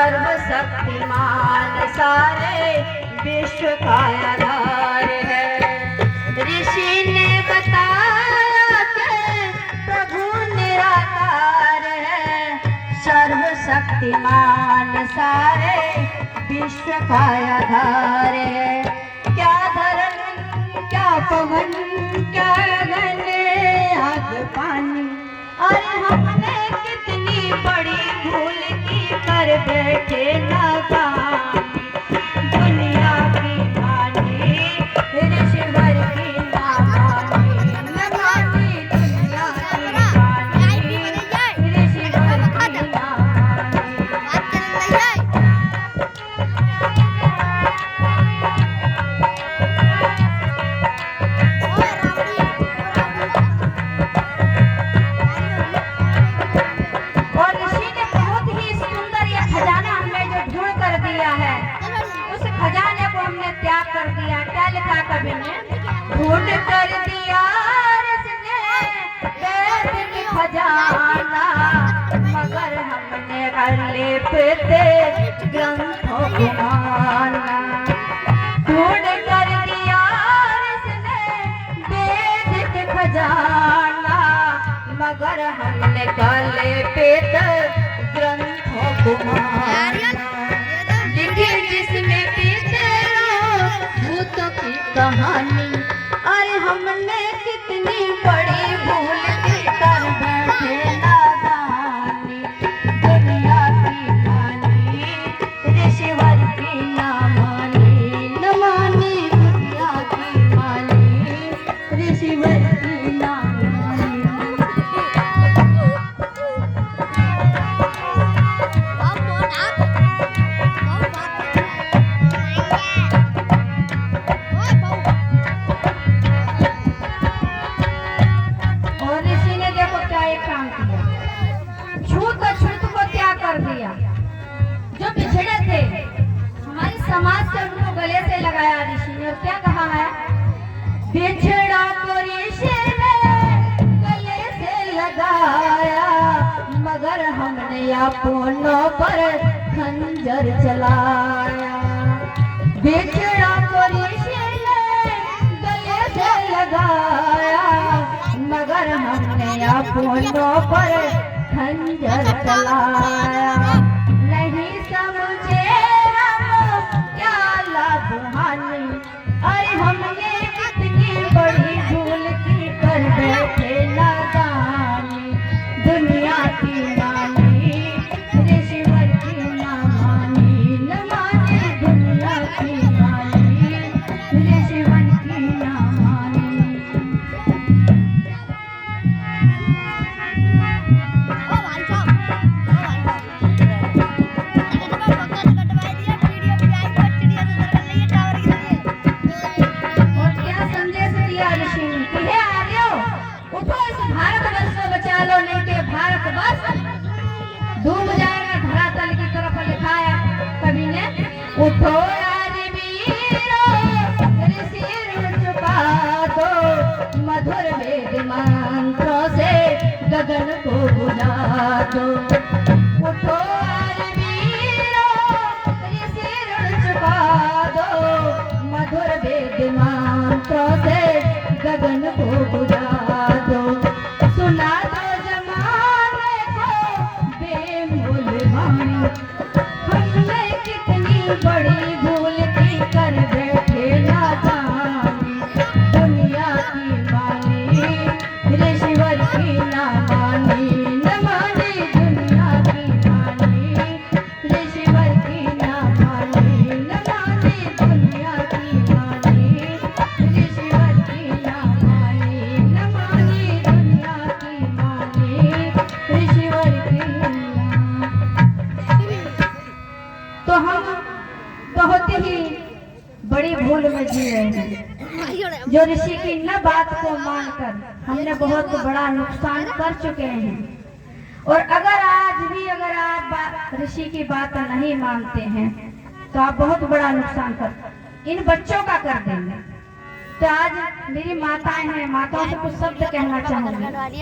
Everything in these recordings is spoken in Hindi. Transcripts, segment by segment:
सर्वशक्तिमान सारे विश्व का आधार है। ऋषि ने बताया कि प्रभु निराकार है, सर्वशक्तिमान सारे विश्व का आधार है। क्या धरती क्या पवन क्या गगन आग पानी, अरे हमने कितनी बड़ी भूल की कर बैठे नादानी। दुनिया की मानी ऋषिवर की ना मानी, न मानी दुनिया की मानी ऋषिवर की ना कर दिया। क्या लिखा कवि ने? ढूंढ कर दिया इसने वेद की खजाना, मगर हमने कर लेते ग्रंथों को माना। ढूंढ कर दिया इसने वेद की खजाना, मगर हमने कर लेते ग्रंथों को माना। लिखे जिसमें भूतों की कहानी, अरे हमने कितनी बड़ी भूल की कर बैठे नादानी। दुनिया की मानी ऋषिवर की ना मानी, न मानी दुनिया की मानी ऋषिवर की ना मानी। जो पिछड़े थे हमारे समाज से उनको गले से लगाया ऋषि ने, और क्या कहा है? बिछड़ा को ऋषि ने गले से लगाया, मगर हमने अपनों पर खंजर चलाया। बिछड़ा को ऋषि ने गले से लगाया, मगर हमने अपनों पर खंजर चलाया। नहीं समझे हम क्या लाभ हानि, अरे हमने कितनी बड़ी भूल की कर बैठे नादानी। दुनिया की मानी ऋषिवर की ना मानी, न मानी दुनिया की मानी ऋषिवर की ना मानी। डूब जाएगा धरातल की तरफ, लिखाया कवि ने। उठो यार वीरो ऋषि ऋण चुका दो, मधुर वेद मंत्रों से गगन को बुझा दो। उठो यार वीरो ऋषि ऋण चुका दो, मधुर वेद मंत्रों से गगन को बुझा दो। सुना दो हमने कितनी बड़ी भूल की कर बैठे नादानी। दुनिया की मानी ऋषिवर की ना मानी, न मानी दुनिया की मानी ऋषिवर की ना मानी, न मानी दुनिया की मानी ऋषिवर की ना मानी, न मानी दुनिया की मानी ऋषिवर की। तो हम बहुत ही बड़ी भूल में जी रहे हैं, जो ऋषि की न बात को मानकर हमने बहुत बड़ा नुकसान कर चुके हैं। और अगर आज भी अगर आप ऋषि की बात नहीं मानते हैं तो आप बहुत बड़ा नुकसान कर इन बच्चों का कर देंगे। तो आज मेरी माताएं हैं, माताओं से कुछ शब्द कहना चाहूंगी।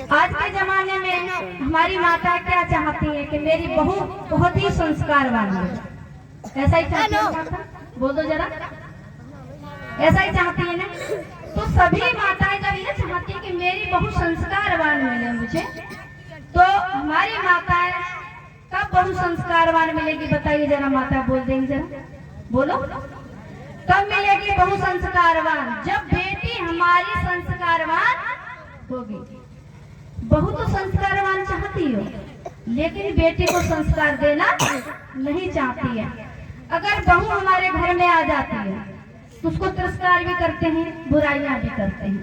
आज के जमाने में हमारी माता क्या चाहती है कि मेरी बहू बहुत ही संस्कारवान हो। ऐसा ही चाहती है माता? बोल दो जरा, ऐसा ही चाहती है ना? तो सभी माताएं जब ये चाहती है कि मेरी बहू संस्कारवान मिले मुझे, तो हमारी माताएं कब बहू संस्कारवान मिलेगी बताइए जरा, माता बोल देंगे जरा, बोलो कब मिलेगी बहू संस्कारवान? जब बेटी हमारी संस्कारवान होगी। बहू तो संस्कारवान चाहती हो, लेकिन बेटी को संस्कार देना नहीं चाहती है। अगर बहू हमारे घर में आ जाती है तो उसको तिरस्कार भी करते हैं, बुराइयां भी करते हैं।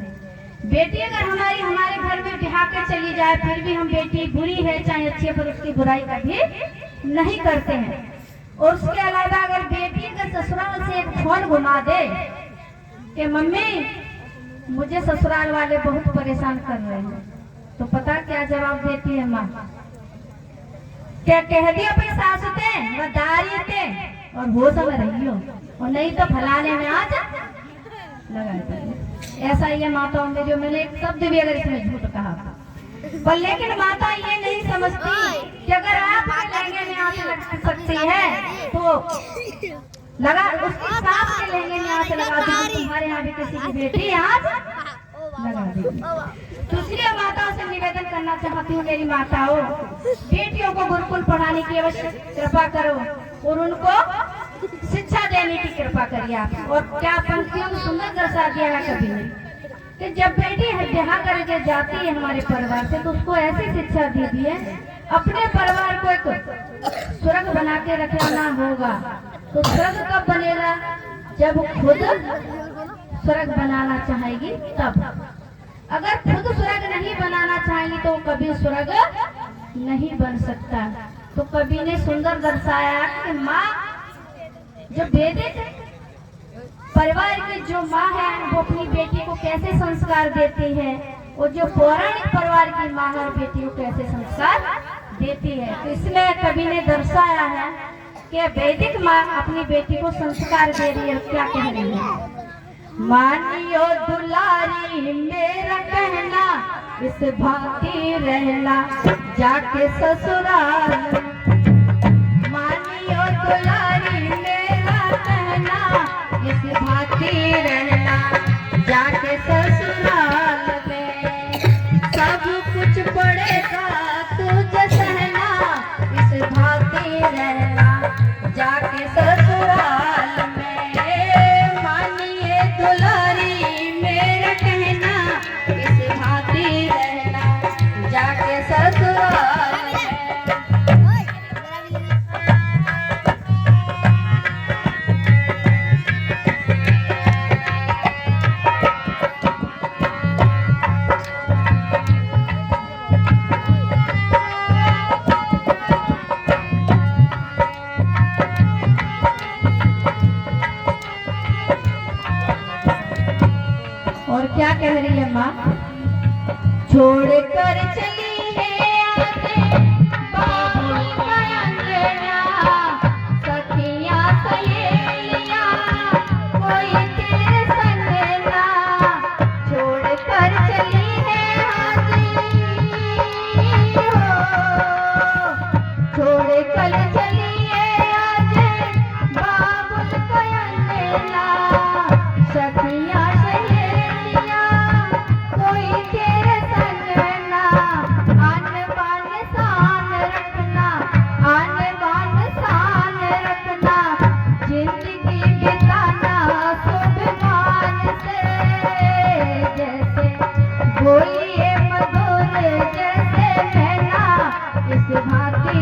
बेटी अगर हमारे घर में बिहा के चली जाए, फिर भी हम बेटी बुरी है चाहे अच्छी है, पर उसकी बुराई कभी नहीं करते हैं। और उसके अलावा अगर बेटी अगर ससुराल से एक फोन घुमा दे कि मम्मी मुझे ससुराल वाले बहुत परेशान कर रहे हैं, तो पता क्या जवाब देती है माँ? क्या कह दिया अपनी सासू ते वदारी ते और हो सब रही हो, और नहीं तो फलाने में आ जा लगा। ऐसा ही है माताओं में, जो मैंने एक शब्द भी अगर इसमें झूठ कहा, पर लेकिन माता ये नहीं समझती कि अगर आप लहंगे में आंच लग सकती है तो लगा उसकी सास के लहंगे में आंच लगा दी, तुम्हारे यहाँ भी किसी की बेटी आज लगा दी। तो इसलिए माताओं से निवेदन करना चाहती हूँ, मेरी माताओं, बेटियों को गुरुकुल पढ़ाने की अवश्य कृपा करो और उनको शिक्षा देने की कृपा करिए आप। और क्या पंक्तियों में सुंदर दर्शा दिया है कभी नहीं कि जब बेटी ब्याह करके जाती है हमारे परिवार से, तो उसको ऐसी शिक्षा दी थी है अपने परिवार को एक स्वर्ग बना के रखना होगा। तो स्वर्ग कब बनेगा? जब खुद स्वर्ग बनाना चाहेगी तब। अगर खुद स्वर्ग नहीं बनाना चाहेगी तो कभी स्वर्ग नहीं बन सकता। तो कवि ने सुंदर दर्शाया कि माँ जो वैदिक परिवार की जो माँ है वो अपनी बेटी को कैसे संस्कार देती है, और जो पौराणिक परिवार की माँ है बेटी को कैसे संस्कार देती है। तो इसमें कवि ने दर्शाया है कि वैदिक माँ अपनी बेटी को संस्कार दे रही है। क्या कह रही है? मानियो दुलारी मेरा कहना, इस भांति रहना जाके ससुराल। मानियो दुलारी मेरा कहना, इस भांति रहना जाके ससुराल में। सब कुछ पड़ेगा तुझे सहना, इस भांति रहना जाके ससुराल में। मानिए दुलारी मेरा कहना, इस भांति रहना जाके ससुराल में। और क्या कह रही है माँ? छोड़ कर चली है आगे बाबू का अंगना, सखियां सहेलियां कोई तेरे संग ना। छोड़ कर चली है आगे छोड़ कर चली है आगे बाबू का अंगना, सखियां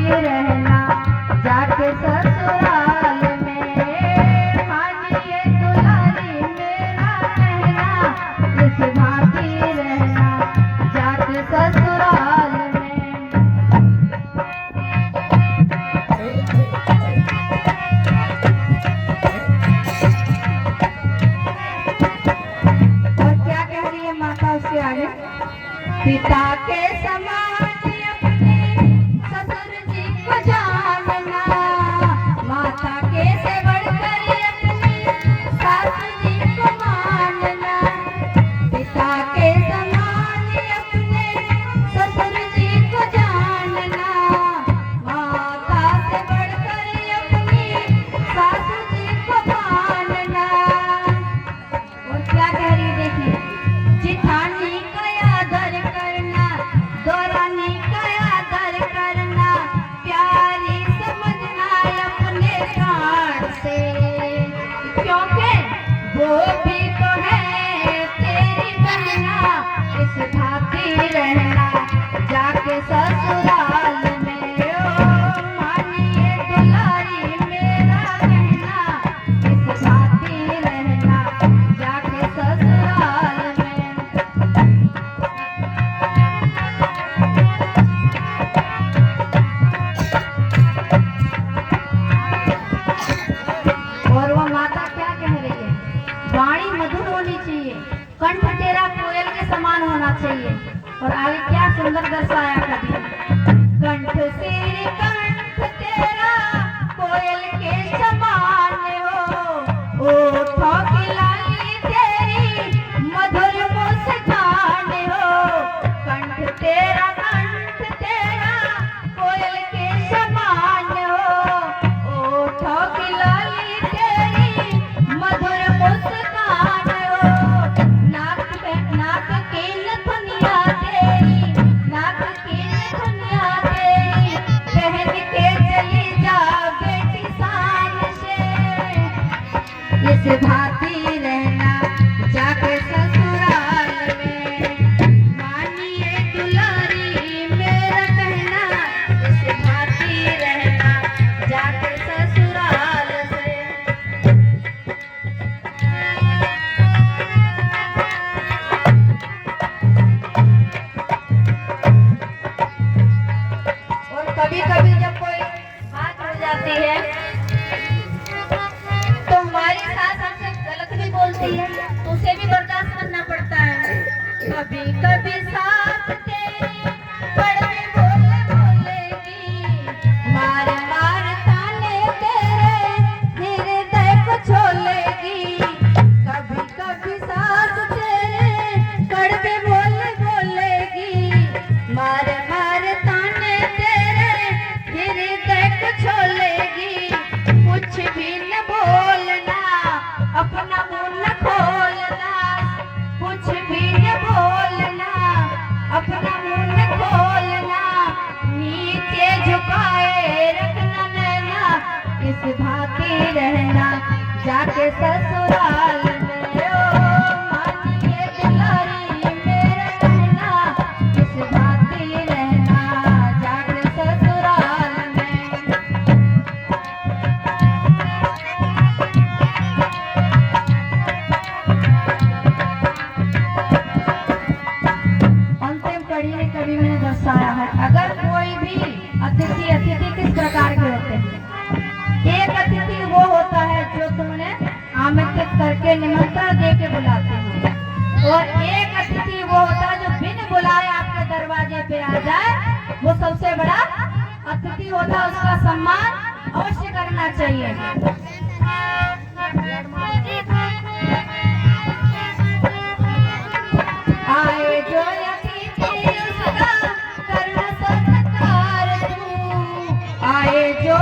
रहना जाके ससुराल में। मानिए दुलारी मेरा कहना, इस भांति रहना जाके ससुराल में। और क्या कह रही है माता उसके आगे? पिता के समान जानना, माता के से बढ़कर अपनी सास जी को सुंदर दर्शाया कवि। कंठ सिर कंठ तेरा कोयल के समान हो, ओठों की लाली तेरी मधुर मुस्कान हो। कंठ तेरा कोयल के समान हो, ओठों की लाली तेरी मधुर मुस्कान हो। नाक की नथुनिया तेरी, नाक की नथुनिया तेरी पहन के चली जा बेटी शान से। इस भांति रहना जाके ससुराल में, मानिए दुलारी मेरा कहना। इस भांति रहना जाके ससुराल से। और कभी कभी जब कोई बात हो जाती है तो हमारी सास हमसे गलत भी बोलती है, तो उसे भी बर्दाश्त करना पड़ता है। कभी कभी सास तेरी कड़वे बोले बोलेगी, मार मार ताने तेरे हृदय को छोलेगी। कभी कभी सास तेरे कड़वे बोले बोलेगी, मार मार ताने तेरे हृदय को छोलेगी। कुछ भी न बोलना, अपना मुंह न खोलना, कुछ भी न बोलना, अपना मुंह न खोलना। नीचे झुकाए रखना नैना, इस भांति रहना जाके ससुराल में। ओ मानिए दुलारी मेरा कहना, इस भांति रहना जाके ससुराल में। अंतिम कड़ी में कवि मैंने दर्शाया है, अगर कोई भी अतिथि किस प्रकार के होते हैं। एक अतिथि वो होता है जो तुमने आमंत्रित करके निमंत्रण दे के बुलाते हो, और एक अतिथि वो होता है जो बिन बुलाए आपके दरवाजे पे आ जाए, वो सबसे बड़ा अतिथि होता है। उसका सम्मान अवश्य करना चाहिए। आए जो अतिथि उसका करना सत्कार तू, आए जो